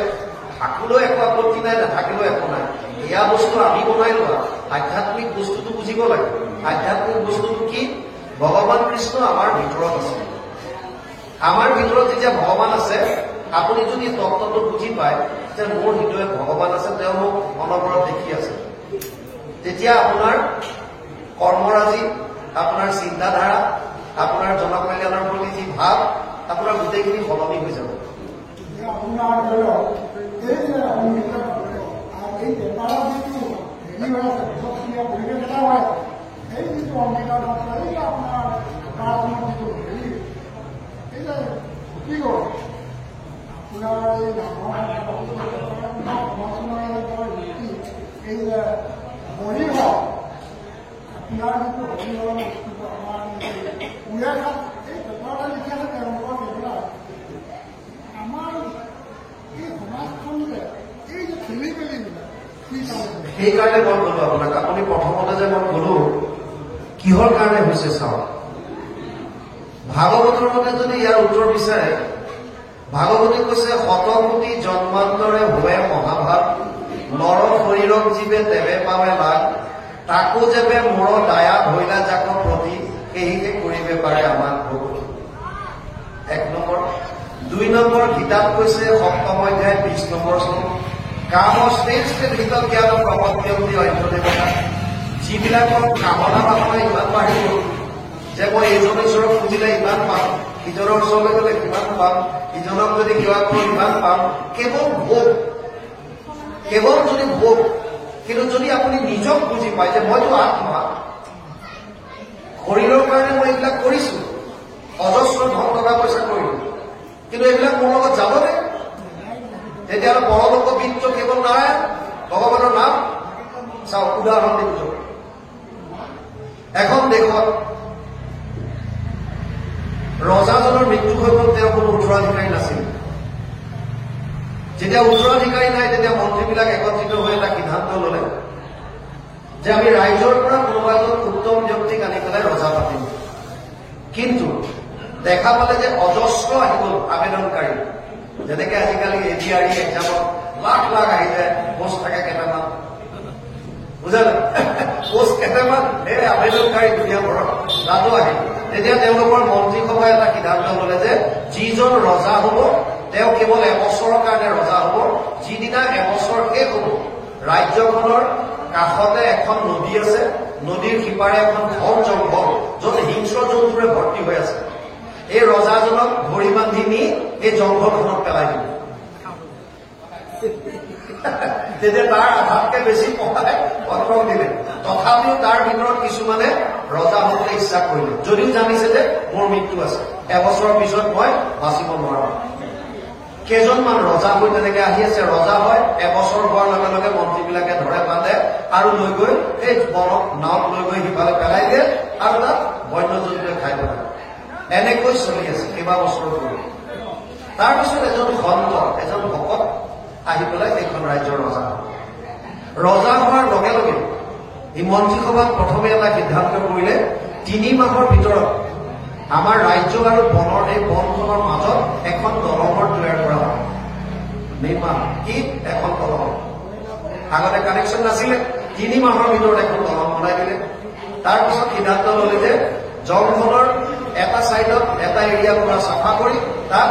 থাকিলেও একো আপত্তি নাই, নাথাকিলেও একো নাই। এয়া বস্তু আমি বনাই লোৱা। আধ্যাত্মিক বস্তুটো বুজিব লাগে। আধ্যাত্মিক বস্তুটো কি? ভগৱান কৃষ্ণ আমাৰ ভিতৰত আছে। আমাৰ ভিতৰত যেতিয়া ভগৱান আছে, আপুনি যদি তত্ত্বটো বুজি পায় যে মোৰ হৃদয়ত ভগৱান আছে, তেওঁ মোক অনবৰত দেখি আছে, তেতিয়া আপোনাৰ কৰ্মৰাজি, আপোনাৰ চিন্তাধাৰা, আপোনাৰ জনকল্যাণৰ প্ৰতি যি ভাৱ, আপোনাৰ গোটেইখিনি সলনি হৈ যাব। আপোনাৰ ধৰি লওক এই যে এই বেপাৰৰ যিটো হেৰি হৈ আছে, প্ৰক্ৰিয়া পৰিৱেশ এটা হৈ আছে, এই যিটো অংগীকাৰ এই আপোনাৰ বেপাৰখনৰ যিটো হেৰি, এই যে কি কৰো আপোনাৰ এই সমাজখনৰ নীতি, এই যে হৰি হওক, আপোনাৰ যিটো হৰিহৰৰ বস্তুটো আমাৰ উৰিয়া খাত এই বেপাৰটা লিখি আছে তেওঁলোকৰ সেইবিলাক আমাৰ এই সমাজখন যে এই যে খেলি মেলিবিলাক কি কাৰণে? সেইকাৰণে মই কলো আপোনাক, আপুনি প্ৰথমতে যে মই কলো কিহৰ কাৰণে হৈছে চাওক। ভাগৱতৰ মতে যদি ইয়াৰ উত্তৰ বিচাৰে, ভাগৱতী কৈছে শতকোটি জন্মান্তৰে হোৱে মহাভাৱ, নৰ শৰীৰক জীৱে তেৱে পাৱে লাভ, তাকো যেবে মোৰ দায়া ধৰিলা যাক প্ৰতি, সেহিকে কৰিবে পাৰে আমাক ভক্তি। 1 নম্বৰ। 2 নম্বৰ, গীতাত কৈছে 7ম অধ্যায় 20 নম্বৰ শ্লোক, কাম শ্ৰেষ্ঠ গীত জ্ঞান প্ৰপত্যন্তি অন্যদেৱতা। যিবিলাকৰ কামনা বাসনা ইমান বাঢ়ি গ'ল যে মই এইজন ঈশ্বৰক খুজিলে ইমান পাম, ইজনৰ ওচৰলৈ গ'লে কিমান পাম, ইজনক যদি কিবা কৰোঁ ইমান পাম, কেৱল ভোগ, কেৱল যদি ভোগ। কিন্তু যদি আপুনি নিজক বুজি পায় যে মইতো আত্মা, শৰীৰৰ কাৰণে মই এইবিলাক কৰিছো, অজস্ৰ ধন টকা পইচা কৰিলো, কিন্তু এইবিলাক মোৰ লগত যাবনে? তেতিয়াহ'লে পৰলোক বিত্ত কেৱল নাৰায়ণ, ভগৱানৰ নাম। চাওক উদাহৰণ দিছো, এখন দেশত ৰজাজনৰ মৃত্যু হৈ গ'ল, তেওঁৰ কোনো উত্তৰাধিকাৰী নাছিল। যেতিয়া উত্তৰাধিকাৰী নাই, তেতিয়া মন্ত্ৰীবিলাক একত্ৰিত হৈ এটা সিদ্ধান্ত ললে যে আমি ৰাইজৰ পৰা কোনোবা এজন উত্তম ব্যক্তিক আনি পেলাই ৰজা পাতিম। কিন্তু দেখা পালে যে অজস্ৰ আহি গ'ল আবেদনকাৰী, যেনেকে আজিকালি ADRE এক্সামত লাখ লাখ আহি যায়, পোষ্ট থাকে কেইটামান, বুজালে? পোষ্ট কেইটামান এই আবেদনকাৰী দুনীয়াবোৰৰ তাতো আহে। তেতিয়া তেওঁলোকৰ মন্ত্ৰীসভাই এটা সিদ্ধান্ত ললে যে যিজন ৰজা হব তেওঁ কেৱল এবছৰৰ কাৰণে ৰজা হব। যিদিনা এবছৰ শেষ হব, ৰাজ্যখনৰ কাষতে এখন নদী আছে, নদীৰ সিপাৰে এখন ঘন জংঘল য'ত হিংস্ৰ জন্তুৰে ভৰ্তি হৈ আছে। এই ৰজাজনক ধৰি বান্ধি নি এই জংঘলখনত পেলাই দিব। তেতিয়া তাৰ আধাতকে বেছি পঢ়াই পত্ৰ দিলে। তথাপিও তাৰ ভিতৰত কিছুমানে ৰজা হবলৈ ইচ্ছা কৰিলে, যদিও জানিছে যে মোৰ মৃত্যু আছে, এবছৰৰ পিছত মই বাচিব নোৱাৰো। কেইজনমান ৰজা হৈ তেনেকে আহি আছে, ৰজা হয়, এবছৰ হোৱাৰ লগে লগে মন্ত্ৰীবিলাকে ধৰে বান্ধে আৰু লৈ গৈ এই বনত নাৱত লৈ গৈ সিফালে পেলাই দিয়ে আৰু তাত বন্যজন্তুৱে খাই পেলায়। এনেকৈ চলি আছে কেইবাবছৰ ধৰি। তাৰপিছত এজন সন্ত, এজন ভকত আহি পেলাই সেইখন ৰাজ্যৰ ৰজা হয়। ৰজা হোৱাৰ লগে লগে এই মন্ত্ৰীসভাত প্ৰথমে এটা সিদ্ধান্ত কৰিলে, 3 মাহৰ ভিতৰত আমাৰ ৰাজ্য আৰু বনৰ এই বনখনৰ মাজত এখন দলঙৰ তৈয়াৰ কৰা হয়। নিৰ্মাণ কি এখন দলং, আগতে কানেকশ্যন নাছিলে, 3 মাহৰ ভিতৰত এখন দলং বনাই দিলে। তাৰপিছত সিদ্ধান্ত ললে যে জংঘলৰ এটা চাইডত এটা এৰিয়া পুৰা চাফা কৰি তাত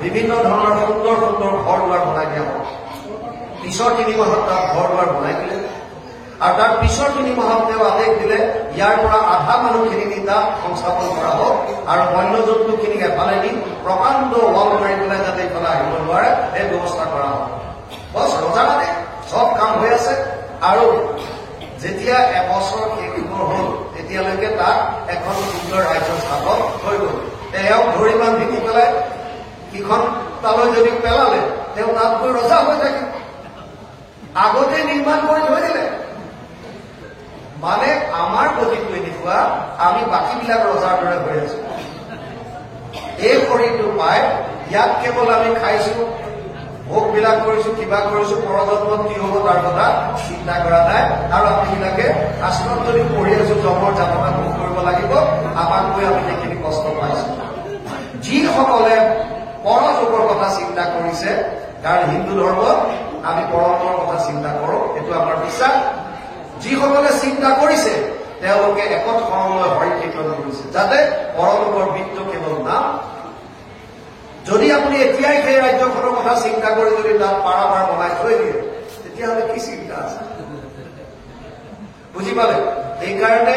বিভিন্ন ধৰণৰ সুন্দৰ সুন্দৰ ঘৰ দুৱাৰ বনাই দিয়া হয়। পিছৰ 3 মাহত তাত ঘৰ দুৱাৰ বনাই দিলে আৰু তাৰ পিছৰ 3 মাহত তেওঁ আদেশ দিলে ইয়াৰ পৰা আধা মানুহখিনি নি তাত সংস্থাপন কৰা হওক আৰু বন্যজন্তুখিনিক এফালে নি প্ৰকাণ্ড ৱাল মাৰি পেলাই যাতে ইফালে আহিব নোৱাৰে এই ব্যৱস্থা কৰা হওক। বছ ৰজা মানে চব কাম হৈ আছে। আৰু যেতিয়া এবছৰ শেষ হল তেতিয়ালৈকে তাত এখন সুন্দৰ ৰাজ্য স্থাপন হৈ গল। এওঁক ধৰি বান্ধি দি পেলাই সিখন তালৈ যদি পেলালে তেওঁ তাত গৈ ৰজা হৈ থাকে। আগতে নিৰ্মাণ কৰি থৈ দিলে। মানে আমাৰ গতিটো এনেকুৱা, আমি বাকীবিলাক ৰজাৰ দৰে হৈ আছো। এই শৰীৰটো পাই ইয়াক কেৱল আমি খাইছো, ভোগবিলাক কৰিছো, কিবা কৰিছো, পৰজন্মত কি হব তাৰ কথা চিন্তা কৰা নাই। আৰু আমিবিলাকে শাস্ত্ৰত যদি পঢ়ি আছো জন্মৰ যাতনা ভোগ কৰিব লাগিব, আমাক গৈ আমি সেইখিনি কষ্ট পাইছো। যিসকলে পৰযোগৰ কথা চিন্তা কৰিছে, কাৰণ হিন্দু ধৰ্মত আমি পৰলোকৰ কথা চিন্তা কৰো, এইটো আমাৰ বিশ্বাস। যিসকলে চিন্তা কৰিছে তেওঁলোকে একত শৰণলৈ হৰি কীৰ্তন কৰিছে, যাতে পৰলোকৰ বৃত্ত কেৱল নাম। যদি আপুনি এতিয়াই সেই ৰাজ্যখনৰ কথা চিন্তা কৰি যদি তাত পাৰাবাৰ বনাই থৈ দিয়ে, তেতিয়াহ'লে কি চিন্তা আছে? বুজি পালে? সেইকাৰণে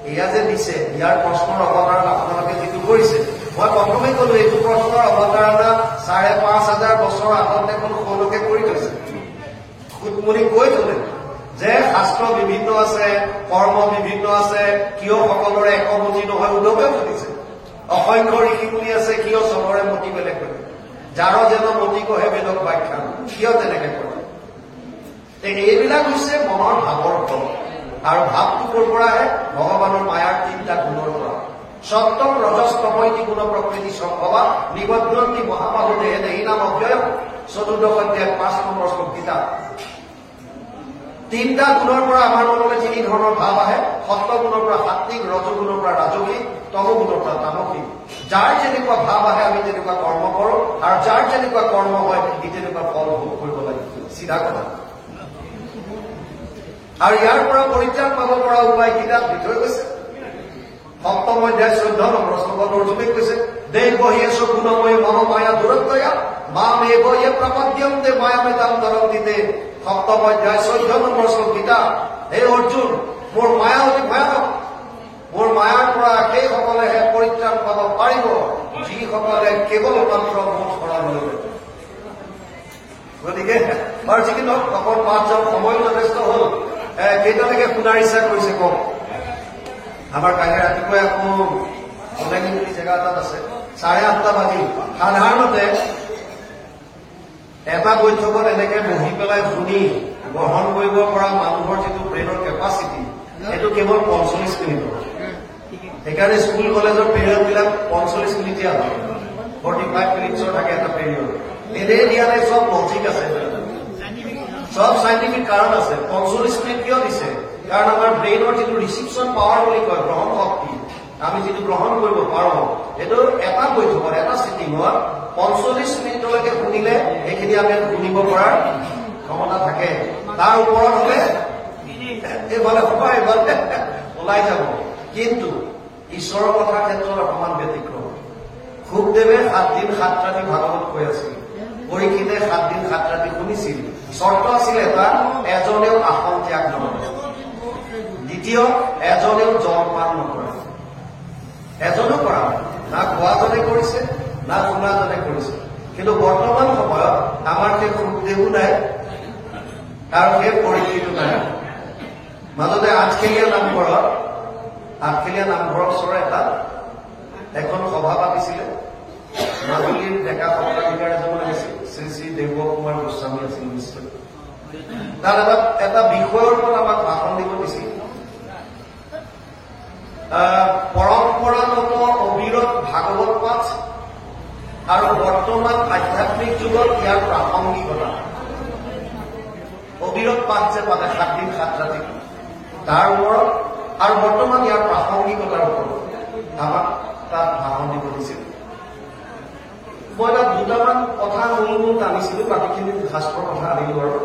এয়া যে দিছে, ইয়াৰ প্ৰশ্নৰ অৱতাৰণা আপোনালোকে যিটো কৰিছে, মই প্ৰথমে কলো এইটো প্ৰশ্নৰ অৱতাৰণা 5,500 বছৰ আগত দেখোন সকলোকে কৰি থৈছে। সুতমুনি কৈ থলে যে শাস্ত্ৰ বিভিন্ন আছে, কৰ্ম বিভিন্ন আছে, কিয় সকলোৰে একমতি নহয় উদ্ধৱেও সুধিছে। অসংখ্য ঋষি মুনি আছে, কিয় চবৰে মতি বেলেগ বেলেগ। যাৰ যেন মতি কহে বেদক ব্যাখ্যা, কিয় তেনেকে কৰে? এইবিলাক হৈছে মনৰ ভাৱৰ ফল। আৰু ভাৱটো ক'ৰ পৰা আহে? ভগৱানৰ মায়াৰ 3টা গুণৰ পৰা। সত্যম ৰজস তমৈতি গুণ প্ৰকৃতি সম্ভৱা নিবদ্ধন্তি মহাবাহু দেহে দেহি নাম অব্যয় 14 অধ্যায় 5 নম্বৰ শ্লোক গীতা। 3টা গুণৰ পৰা আমাৰ মনলৈ 3 ধৰণৰ ভাৱ আহে। সত্য গুণৰ পৰা সাত্বিক, ৰজগুণৰ পৰা ৰাজসিক, তমগুণৰ পৰা তামসিক। যাৰ যেনেকুৱা ভাৱ আহে আমি তেনেকুৱা কৰ্ম কৰো, আৰু যাৰ যেনেকুৱা কৰ্ম হয় সি তেনেকুৱা ফল ভোগ কৰিব লাগে। চিধা কথা। আৰু ইয়াৰ পৰা পৰিত্ৰাণ পাব পৰা উপায় কিতাপ দি থৈ গৈছে। 7ম অধ্যায় 14 নম্বৰ শ্লোকত অৰ্জুনে কৈছে, দেবহিয়েশ গুণময় মম মায়া দূৰত্বয়া মাম এব ইয়ে প্ৰপদ্যন্তে মায়ামেতাম তৰন্তিতে। 7ম অধ্যায় 14 নম্বৰ শ্লোক গীতা। হে অৰ্জুন, মোৰ মায়া অতি ভয়ানক। মোৰ মায়াৰ পৰা সেইসকলেহে পৰিত্ৰাণ পাব পাৰিব যিসকলে কেৱল মাত্ৰ মোৰ শৰণ লয়। গতিকে বাৰু যি কি নহওক, অকল 5 জন সময় যথেষ্ট হল। কেইটালৈকে শুনাৰ ইচ্ছা কৰিছে কওক? আমাৰ কাইলৈ ৰাতিপুৱাই আকৌ অনলাইন বুলি জেগা এটাত আছে, 8:30 বাজিল। সাধাৰণতে এটা বৈঠকত এনেকে বহি পেলাই শুনি গ্ৰহণ কৰিব পৰা মানুহৰ যিটো ব্ৰেইনৰ কেপাচিটি, সেইটো কেৱল 45 মিনিটৰ। সেইকাৰণে স্কুল কলেজৰ পিৰিয়ড বিলাক 45 মিনিটীয়া হয়, 45 মিনিটছৰ থাকে এটা পিৰিয়ড। এনেই দিয়া নাই, চব লজিক আছে, চব চাইণ্টিফিক কাৰণ আছে। 45 মিনিট কিয় দিছে? কাৰণ আমাৰ ব্ৰেইনৰ যিটো ৰিচিপশ্যন পাৱাৰ বুলি কয়, গ্ৰহণ শক্তি, আমি যিটো গ্ৰহণ কৰিব পাৰোঁ এইটো এটা বৈঠকত এটা চিটিঙত 45 মিনিটলৈকে শুনিলে সেইখিনি আমি শুনিব পৰাৰ ক্ষমতা থাকে। তাৰ ওপৰত হলে এইফালে সবাই এইফালে ওলাই যাব। কিন্তু ঈশ্বৰৰ কথাৰ ক্ষেত্ৰত অকমান ব্যতিক্ৰম। সুখদেৱে 7 দিন 7 ৰাতি ভাগৱত কৈ আছিল, পৰীক্ষিতে 7 দিন 7 ৰাতি শুনিছিল। চৰ্ত আছিল এটা, এজনেও আসন ত্যাগ নকৰে। দ্বিতীয়, এজনেও জলপান নকৰে। এজনো কৰা না খোৱাজনে কৰিছে না শুনাজনে কৰিছে। কিন্তু বৰ্তমান সময়ত আমাৰ সেই সুখদেৱো নাই আৰু সেই পৰীক্ষিতো নাই। মাজতে আঠখেলীয়া নামঘৰৰ ওচৰৰ এখন সভা পাতিছিলে। মাজুলীৰ ডেকা সত্ৰাধিকাৰ এজন আহিছিল, শ্ৰী শ্ৰী দেৱ কুমাৰ গোস্বামী আছিল নিশ্চয়। তাত এটা বিষয়ৰ ওপৰত আমাক ভাষণ দিব দিছিল। পৰম্পৰাগত অবিৰত ভাগৱত পাঠ আৰু বৰ্তমান আধ্যাত্মিক যুগত ইয়াৰ প্ৰাসংগিকতা। অবিৰত পাঠ যে পাতে 7 দিন 7 ৰাতি, তাৰ ওপৰত আৰু বৰ্তমান ইয়াৰ প্ৰাসংগিকতাৰ ওপৰত আমাক তাত ভাষণ দিব দিছিল। মই তাত দুটামান কথা মূল টানিছিলো, বাকীখিনি শাস্ত্ৰৰ কথা আনিলো। আৰু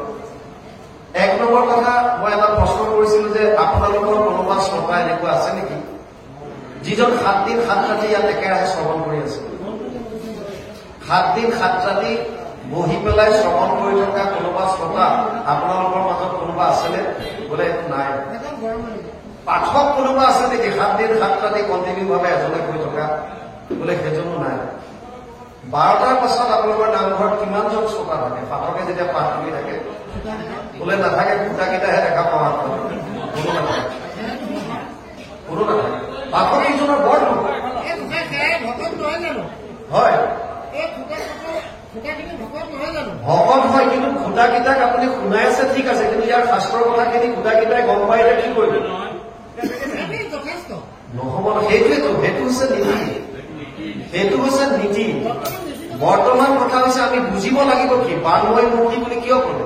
1 নম্বৰ কথা, মই এটা প্ৰশ্ন কৰিছিলো যে আপোনালোকৰ কোনোবা শ্ৰোতা এনেকুৱা আছে নেকি যিজন 7 দিন 7 ৰাতি ইয়াত একেৰাহে শ্ৰৱণ কৰি আছে? 7 দিন 7 ৰাতি বহি পেলাই শ্ৰৱণ কৰি থকা কোনোবা শ্ৰোতা আপোনালোকৰ মাজত কোনোবা আছেনে? বোলে নাই। পাঠক কোনোবা আছে নেকি 7 দিন 7 ৰাতি কণ্টিনিউ ভাৱে এজনে কৰি থকা? বোলে সেইজনো নাই। 12টাৰ পাছত আপোনালোকৰ নামঘৰত কিমানজন শ্ৰোতা থাকে? পাঠকে যেতিয়া পাঠ কৰি থাকে বোলে নাথাকে, খুটাকেইটাহে দেখা পাওঁ। কোনো নাথাকে। পাঠক এইজনৰ বৰ নহয়। হয়, ভকত হয়, কিন্তু খুটাকেইটাক আপুনি শুনাই আছে ঠিক আছে, কিন্তু ইয়াৰ শাস্ত্ৰৰ কথাখিনি খুটাকেইটাই গম পাই কি কৰিব? নহব। সেইটোৱেতো, সেইটো হৈছে নীতি। বৰ্তমান কথা হৈছে আমি বুজিব লাগিব কি বাংময় মূৰ্তি বুলি কিয় কলে?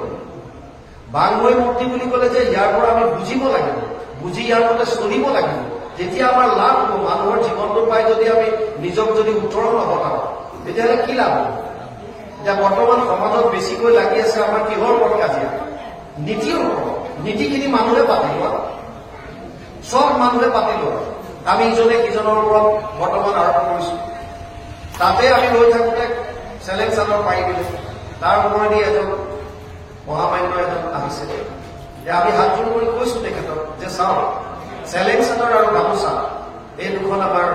বাংময় মূৰ্তি বুলি কলে যে ইয়াৰ পৰা আমি বুজিব লাগিব, বুজি ইয়াৰ মতে চলিব লাগিব। তেতিয়া আমাৰ লাভ হব। মানুহৰ জীৱনটো পাই যদি আমি নিজক যদি উত্তৰণ নঘটাও তেতিয়াহ'লে কি লাভ হব? এতিয়া বৰ্তমান সমাজত বেছিকৈ লাগি আছে আমাৰ কিহৰ ওপৰত কাজিয়া? নীতিৰ ওপৰত। নীতিখিনি মানুহে পাতি লোৱা, চব মানুহে পাতি লোৱা। আমি ইজনে সিজনৰ ওপৰত বৰ্তমান আৰোপ কৰিছো। তাতে আমি ৰৈ থাকোতে চেলেঞ্জ চাদৰ পাই দিলো। তাৰ ওপৰেদি এজন মহামান্য এজন আহিছে। আমি হাত জোৰ কৰি কৈছো তেখেতক যে চাওক, চেলেঞ্জ চাদৰ আৰু গামোচা এই দুখন আমাৰ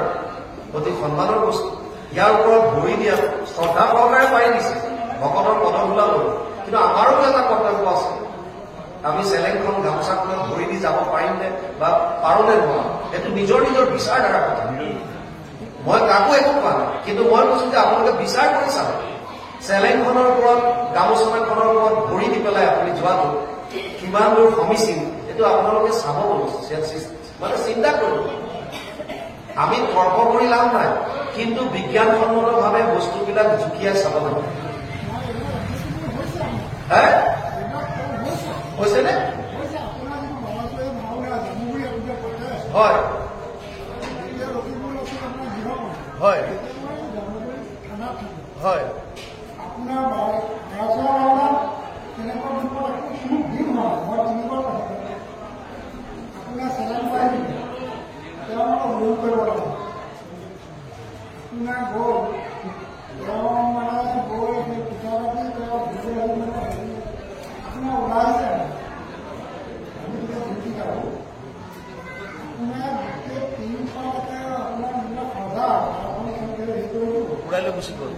অতি সন্মানৰ বস্তু। ইয়াৰ ওপৰত ভৰি দিয়া শ্ৰদ্ধা সহকাৰে পাৰি দিছে, ভকতৰ পদমূলা লব। কিন্তু আমাৰো এটা কৰ্তব্য আছে। আমি চেলেংখন গামোচাখনত ভৰি দি যাব পাৰিম নে বা পাৰো নে নোৱাৰো, এইটো নিজৰ বিচাৰ ধাৰা কথা। মই কাকো একো কোৱা নাই, কিন্তু মই কৈছো যে আপোনালোকে বিচাৰ কৰি চাব। চেলেংখনৰ ওপৰত গামোচাখনৰ ওপৰত ভৰি দি পেলাই আপুনি যোৱাটো কিমান দূৰ সমীচীন, এইটো আপোনালোকে চাব মানে চিন্তা কৰিব। আমি তৰ্ক কৰি লাভ নাই, কিন্তু বিজ্ঞানসন্মতভাৱে বস্তুবিলাক জুকিয়াই চাব লাগে। হৈছেনে? হয় হয় হয়। উড়াই লৈ গুচি গ'ল।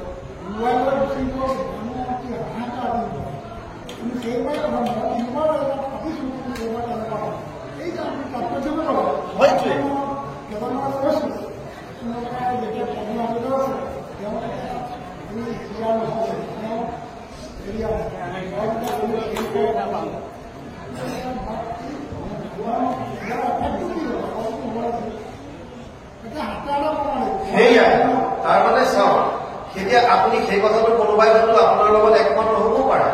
সেয়াই তাৰ মানে চাওক, এতিয়া আপুনি সেই কথাটো কোনোবাই হয়তো আপোনাৰ লগত একমত নহবও পাৰে।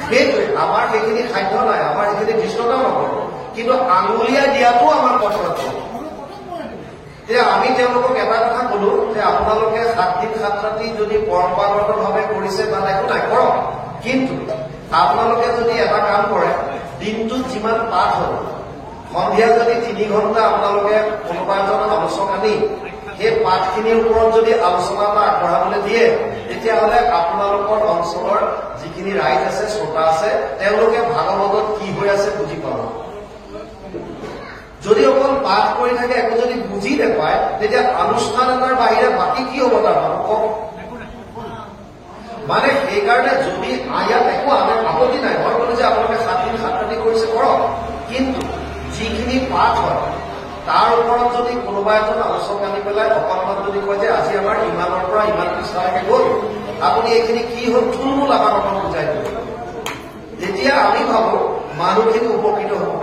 সেইটোৱে আমাৰ সেইখিনি সাধ্য নাই, আমাৰ সেইখিনি দৃষ্টতা নকৰোঁ, কিন্তু আঙুলিয়াই দিয়াটো আমাৰ কৰ্তব্য। তেতিয়া আমি তেওঁলোকক এটা কথা কলো যে আপোনালোকে 7 দিন 7 ৰাতি যদি পৰম্পৰাগতভাৱে কৰিছে তাত একো নাই কৰক, কিন্তু আপোনালোকে যদি এটা কাম কৰে দিনটোত যিমান পাঠ হ'ল সন্ধিয়া যদি 3 ঘণ্টা আপোনালোকে কোনোবা এজন আলোচক আনি সেই পাঠখিনিৰ ওপৰত যদি আলোচনা এটা আগবঢ়াবলৈ দিয়ে তেতিয়াহ'লে আপোনালোকৰ অঞ্চলৰ যিখিনি ৰাইজ আছে শ্ৰোতা আছে তেওঁলোকে ভাগৱতত কি হৈ আছে বুজি পাব। যদি অকল পাঠ কৰি থাকে একো যদি বুজি নাপায় তেতিয়া অনুষ্ঠান এটাৰ বাহিৰে বাকী কি হ'ব তাৰ কওক। মানে সেইকাৰণে যদি ইয়াত একো আপত্তি নাই, মই ক'লো যে আপোনালোকে 7 দিন 7 ৰাতি কৰিছে কৰক, কিন্তু যিখিনি পাঠ হয় তাৰ ওপৰত যদি কোনোবা এজন আলোচক আনি পেলাই অকণমান যদি কয় যে আজি আমাৰ ইমানৰ পৰা ইমান পৃষ্ঠালৈকে গ'ল, আপুনি এইখিনি কি হ'ল থুলমূল আমাক অকণ বুজাই দিব, তেতিয়া আমি ভাবো মানুহখিনি উপকৃত হ'ব।